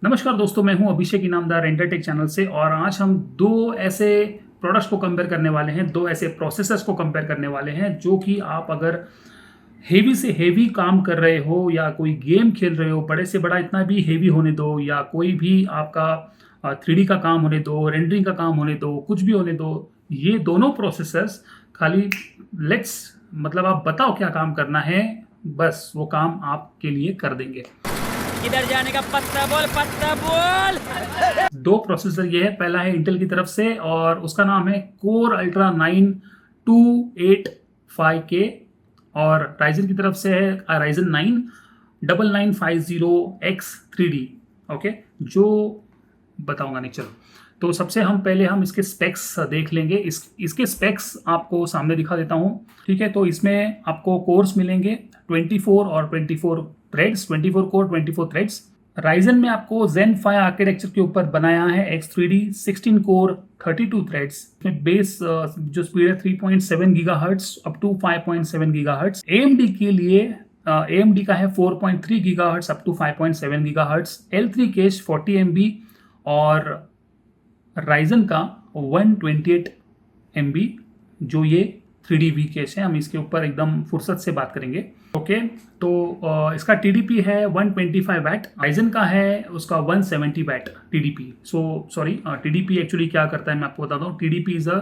नमस्कार दोस्तों, मैं हूं अभिषेक इनामदार एंटरटेक चैनल से। और आज हम दो ऐसे प्रोडक्ट्स को कंपेयर करने वाले हैं, दो ऐसे प्रोसेसर्स को कंपेयर करने वाले हैं जो कि आप अगर हेवी से हेवी काम कर रहे हो या कोई गेम खेल रहे हो, बड़े से बड़ा इतना भी हेवी होने दो या कोई भी आपका 3D का काम होने दो, रेंडरिंग का काम होने दो, कुछ भी होने दो, ये दोनों प्रोसेसर्स खाली लेट्स मतलब आप बताओ क्या काम करना है, बस वो काम आपके लिए कर देंगे। किधर जाने का पत्ता बोल। दो प्रोसेसर ये है, पहला है इंटेल की तरफ से और उसका नाम है कोर अल्ट्रा 9 285K और राइजन की तरफ से है राइजन 9 9950X3D। ओके, जो बताऊंगा नहीं, चलो तो सबसे हम पहले हम इसके स्पेक्स देख लेंगे। इसके स्पेक्स आपको सामने दिखा देता हूं। ठीक है, तो इसमें आपको कोर्स मिलेंगे 24 और 24 थ्रेड्स, 24 कोर 24 थ्रेड्स। राइजन में आपको Zen 5 आर्किटेक्चर के ऊपर बनाया है X3D 16 कोर 32 थ्रेड्स। इसमें बेस जो स्पीड है 3.7 gigahertz up to 5.7 gigahertz. AMD के लिए AMD का है 4.3 gigahertz up to 5.7 gigahertz. L3 cache 40 MB और राइजन का 128 MB जो ये 3D V कैश है। हम इसके ऊपर एकदम फुर्सत से बात करेंगे। ओके, तो इसका TDP है 125 वैट, राइजन का है उसका 170 watt TDP। Sorry, TDP actually क्या करता है मैं आपको बताता हूँ। TDP is a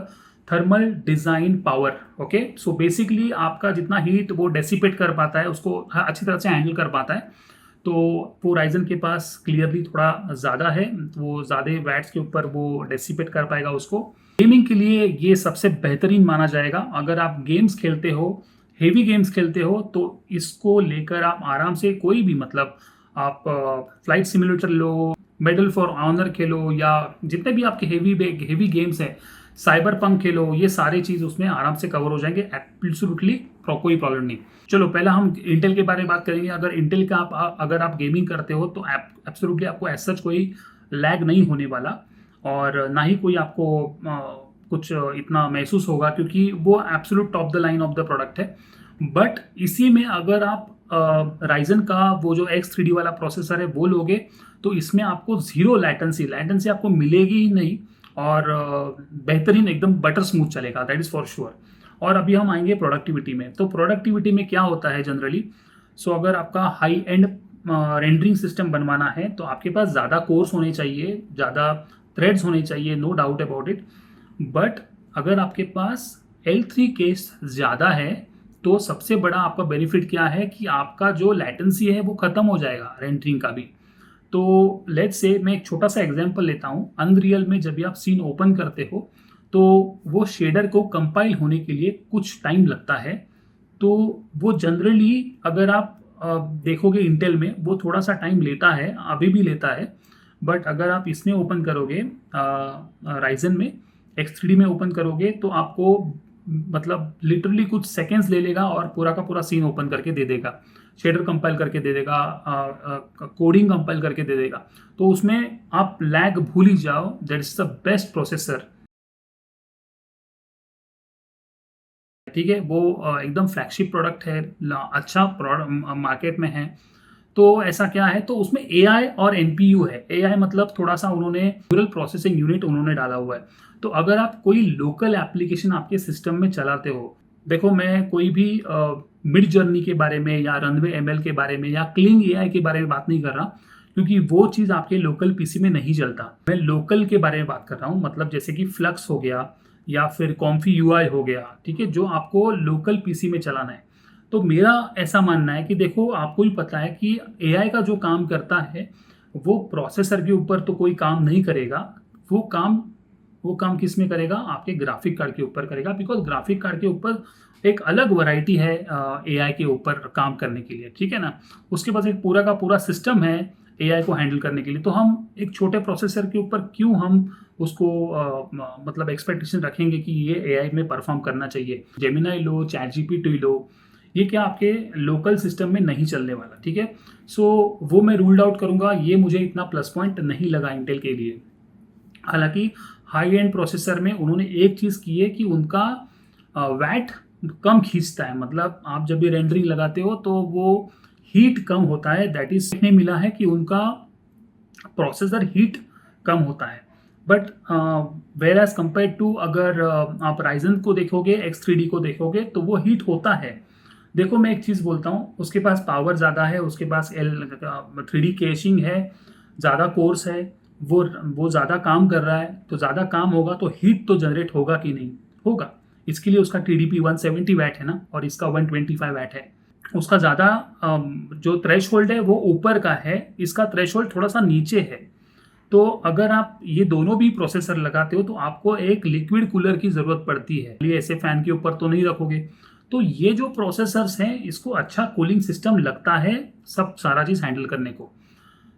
thermal design power. Okay, so basically आपका जितना हीट वो डेसिपेट कर पाता है उसको अच्छी तरह से हैंडल कर पाता है। तो वो राइजन के पास क्लियरली थोड़ा ज़्यादा है, वो ज़्यादा वैट्स के ऊपर वो डेसिपेट कर पाएगा उसको। गेमिंग के लिए ये सबसे बेहतरीन माना जाएगा। अगर आप गेम्स खेलते हो, हेवी गेम्स खेलते हो, तो इसको लेकर आप आराम से कोई भी मतलब आप फ्लाइट सिमुलेटर लो, मेडल फॉर ऑनर खेलो या जितने भी आपके हेवी गेम्स हैं, साइबर पंक खेलो, ये सारे चीज़ उसमें आराम से कवर हो जाएंगे। एब्सोल्युटली कोई प्रॉब्लम नहीं। चलो पहला हम इंटेल के बारे में बात करेंगे। अगर इंटेल का अगर आप गेमिंग करते हो तो एब्सोल्युटली आपको एज सच कोई लैग नहीं होने वाला और ना ही कोई आपको कुछ इतना महसूस होगा, क्योंकि वो absolute top the line of the product है। बट इसी में अगर आप राइजन का वो जो X3D वाला प्रोसेसर है वो लोगे तो इसमें आपको जीरो लैटेंसी आपको मिलेगी ही नहीं और बेहतरीन एकदम बटर स्मूथ चलेगा, दैट इज़ फॉर श्योर। और अभी हम आएंगे प्रोडक्टिविटी में। तो प्रोडक्टिविटी में क्या होता है जनरली, अगर आपका हाई एंड रेंडरिंग सिस्टम बनवाना है तो आपके पास ज़्यादा कोर्स होने चाहिए, ज़्यादा थ्रेड्स होने चाहिए, no doubt about it. But अगर आपके पास L3 केस ज़्यादा है तो सबसे बड़ा आपका बेनिफिट क्या है कि आपका जो लैटेंसी है वो ख़त्म हो जाएगा रेंडरिंग का भी। तो लेट्स से मैं एक छोटा सा एग्जांपल लेता हूँ। अनरियल में जब भी आप सीन ओपन करते हो तो वो शेडर को कंपाइल होने के लिए कुछ टाइम लगता है। तो वो जनरली अगर आप देखोगे इंटेल में वो थोड़ा सा टाइम लेता है, अभी भी लेता है। बट अगर आप इसमें ओपन करोगे राइजन में X3D में ओपन करोगे तो आपको मतलब लिटरली कुछ सेकेंड्स ले लेगा और पूरा का पूरा सीन ओपन करके दे देगा, शेडर कंपाइल करके दे देगा, कोडिंग कंपाइल करके दे देगा। तो उसमें आप लैग भूल ही जाओ, that is the best processor. ठीक है, वो एकदम फ्लैगशिप प्रोडक्ट है, अच्छा प्रोडक्ट मार्केट में है। तो ऐसा क्या है, तो उसमें AI और NPU है। AI मतलब थोड़ा सा उन्होंने न्यूरल प्रोसेसिंग यूनिट उन्होंने डाला हुआ है। तो अगर आप कोई लोकल एप्लीकेशन आपके सिस्टम में चलाते हो, देखो मैं कोई भी मिड जर्नी के बारे में या रनवे ML के बारे में या क्लिंग AI के बारे में बात नहीं कर रहा, क्योंकि वो चीज़ आपके लोकल PC में नहीं चलता। मैं लोकल के बारे में बात कर रहा हूँ, मतलब जैसे कि फ्लक्स हो गया या फिर कॉम्फी UI हो गया, ठीक है, जो आपको लोकल PC में चलाना है। तो मेरा ऐसा मानना है कि देखो आपको ही पता है कि AI का जो काम करता है वो प्रोसेसर के ऊपर तो कोई काम नहीं करेगा। वो काम किस में करेगा, आपके ग्राफिक कार्ड के ऊपर करेगा। बिकॉज ग्राफिक कार्ड के ऊपर एक अलग वैरायटी है AI के ऊपर काम करने के लिए, ठीक है ना। उसके पास एक पूरा का पूरा सिस्टम है AI को हैंडल करने के लिए। तो हम एक छोटे प्रोसेसर के ऊपर क्यों हम उसको मतलब एक्सपेक्टेशन रखेंगे कि ये AI में परफॉर्म करना चाहिए। जेमिनाई लो, ChatGPT लो, ये क्या आपके लोकल सिस्टम में नहीं चलने वाला, ठीक है। वो मैं रूल्ड आउट करूंगा, ये मुझे इतना प्लस पॉइंट नहीं लगा इंटेल के लिए। हालांकि हाई एंड प्रोसेसर में उन्होंने एक चीज़ की है कि उनका वैट कम खींचता है। मतलब आप जब भी रेंडरिंग लगाते हो तो वो हीट कम होता है। दैट इज देखने मिला है कि उनका प्रोसेसर हीट कम होता है। But whereas compare to अगर आप राइजन को देखोगे, X3D को देखोगे, तो वो हीट होता है। देखो मैं एक चीज़ बोलता हूँ, उसके पास पावर ज़्यादा है, उसके पास 3D कैशिंग है, ज़्यादा कोर्स है, वो ज़्यादा काम कर रहा है, तो ज़्यादा काम होगा तो हीट तो जनरेट होगा कि नहीं होगा। इसके लिए उसका TDP 170 वैट है ना, और इसका 125 वैट है। उसका ज़्यादा जो थ्रेशहोल्ड है वो ऊपर का है, इसका थ्रेशहोल्ड थोड़ा सा नीचे है। तो अगर आप ये दोनों भी प्रोसेसर लगाते हो तो आपको एक लिक्विड कूलर की ज़रूरत पड़ती है, ये ऐसे फैन के ऊपर तो नहीं रखोगे। तो ये जो प्रोसेसर्स हैं इसको अच्छा कूलिंग सिस्टम लगता है सब सारा चीज़ हैंडल करने को।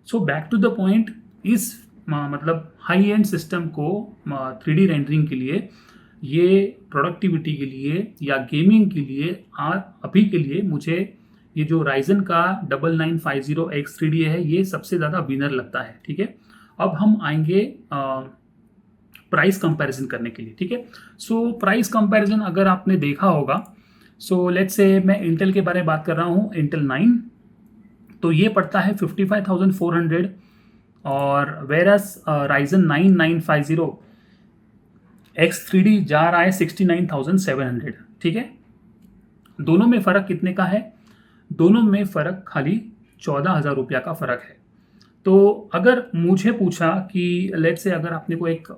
So back to the point, इस मतलब हाई एंड सिस्टम को 3D रेंडरिंग के लिए, ये प्रोडक्टिविटी के लिए या गेमिंग के लिए अभी के लिए मुझे ये जो राइजन का 9950 X3D है ये सबसे ज़्यादा विनर लगता है। ठीक है, अब हम आएंगे प्राइस कंपैरिजन करने के लिए। ठीक है, सो प्राइस कंपैरिजन अगर आपने देखा होगा, सो लेट्स से मैं इंटेल के बारे में बात कर रहा हूँ, इंटेल 9, तो ये पड़ता है 55,400 और वेरस राइजन 9950 X3D जा रहा है 69,700। ठीक है, दोनों में फ़र्क कितने का है? दोनों में फ़र्क खाली 14,000 रुपया का फ़र्क है। तो अगर मुझे पूछा कि लेट्स से अगर आपने को एक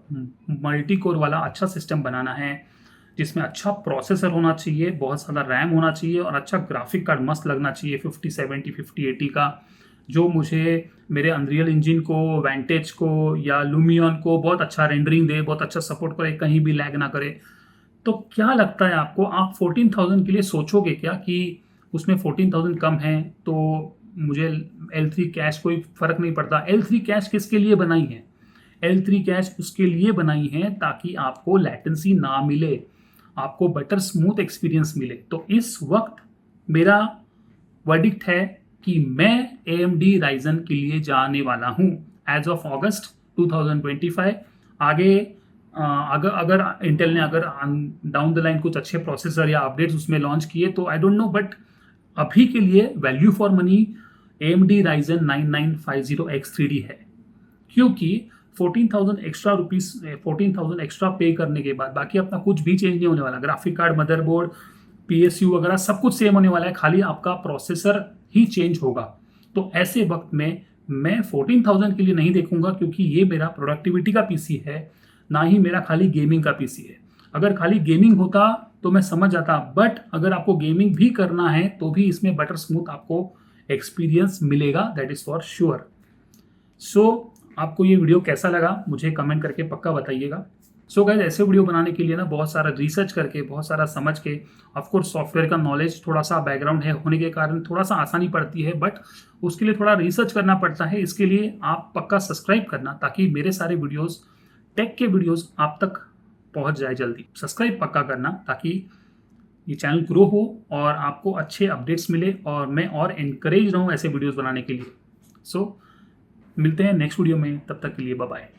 मल्टी कोर वाला अच्छा सिस्टम बनाना है जिसमें अच्छा प्रोसेसर होना चाहिए, बहुत ज़्यादा रैम होना चाहिए और अच्छा ग्राफिक कार्ड मस्त लगना चाहिए 5070 5080 का, जो मुझे मेरे अनरियल इंजन को, वेंटेज को या लुमियन को बहुत अच्छा रेंडरिंग दे, बहुत अच्छा सपोर्ट करे, कहीं भी लैग ना करे, तो क्या लगता है आपको, आप 14,000 के लिए सोचोगे क्या कि उसमें 14,000 कम है तो मुझे L3 कैश कोई फ़र्क नहीं पड़ता? L3 कैश किसके लिए बनाई है? L3 कैश उसके लिए बनाई है ताकि आपको लैटेंसी ना मिले, आपको बेटर स्मूथ एक्सपीरियंस मिले। तो इस वक्त मेरा वर्डिक्ट है कि मैं AMD राइजन के लिए जाने वाला हूँ एज ऑफ अगस्त 2025। आगे अगर इंटेल ने अगर डाउन द लाइन कुछ अच्छे प्रोसेसर या अपडेट्स उसमें लॉन्च किए तो आई डोंट नो, बट अभी के लिए value for money AMD Ryzen 9950 X3D है, क्योंकि 14,000 एक्स्ट्रा पे करने के बाद बाकी अपना कुछ भी चेंज नहीं होने वाला। ग्राफिक कार्ड, मदरबोर्ड, PSU वगैरह सब कुछ सेम होने वाला है, खाली आपका प्रोसेसर ही चेंज होगा। तो ऐसे वक्त में मैं 14,000 के लिए नहीं देखूंगा, क्योंकि ये मेरा प्रोडक्टिविटी का PC है, ना ही मेरा खाली गेमिंग का PC है। अगर खाली गेमिंग होता तो मैं समझ जाता, बट अगर आपको गेमिंग भी करना है तो भी इसमें बेटर स्मूथ आपको एक्सपीरियंस मिलेगा, दैट इज फॉर श्योर। सो आपको ये वीडियो कैसा लगा मुझे कमेंट करके पक्का बताइएगा। सो गाइस, ऐसे वीडियो बनाने के लिए ना बहुत सारा रिसर्च करके, बहुत सारा समझ के, ऑफकोर्स सॉफ्टवेयर का नॉलेज थोड़ा सा बैकग्राउंड है होने के कारण थोड़ा सा आसानी पड़ती है, बट उसके लिए थोड़ा रिसर्च करना पड़ता है। इसके लिए आप पक्का सब्सक्राइब करना ताकि मेरे सारे वीडियोज़, टेक के वीडियोज़ आप तक पहुंच जाए जल्दी। सब्सक्राइब पक्का करना ताकि ये चैनल ग्रो हो और आपको अच्छे अपडेट्स मिले और मैं और एनकरेज रहूँ ऐसे वीडियोस बनाने के लिए। सो मिलते हैं नेक्स्ट वीडियो में, तब तक के लिए बाय बाय।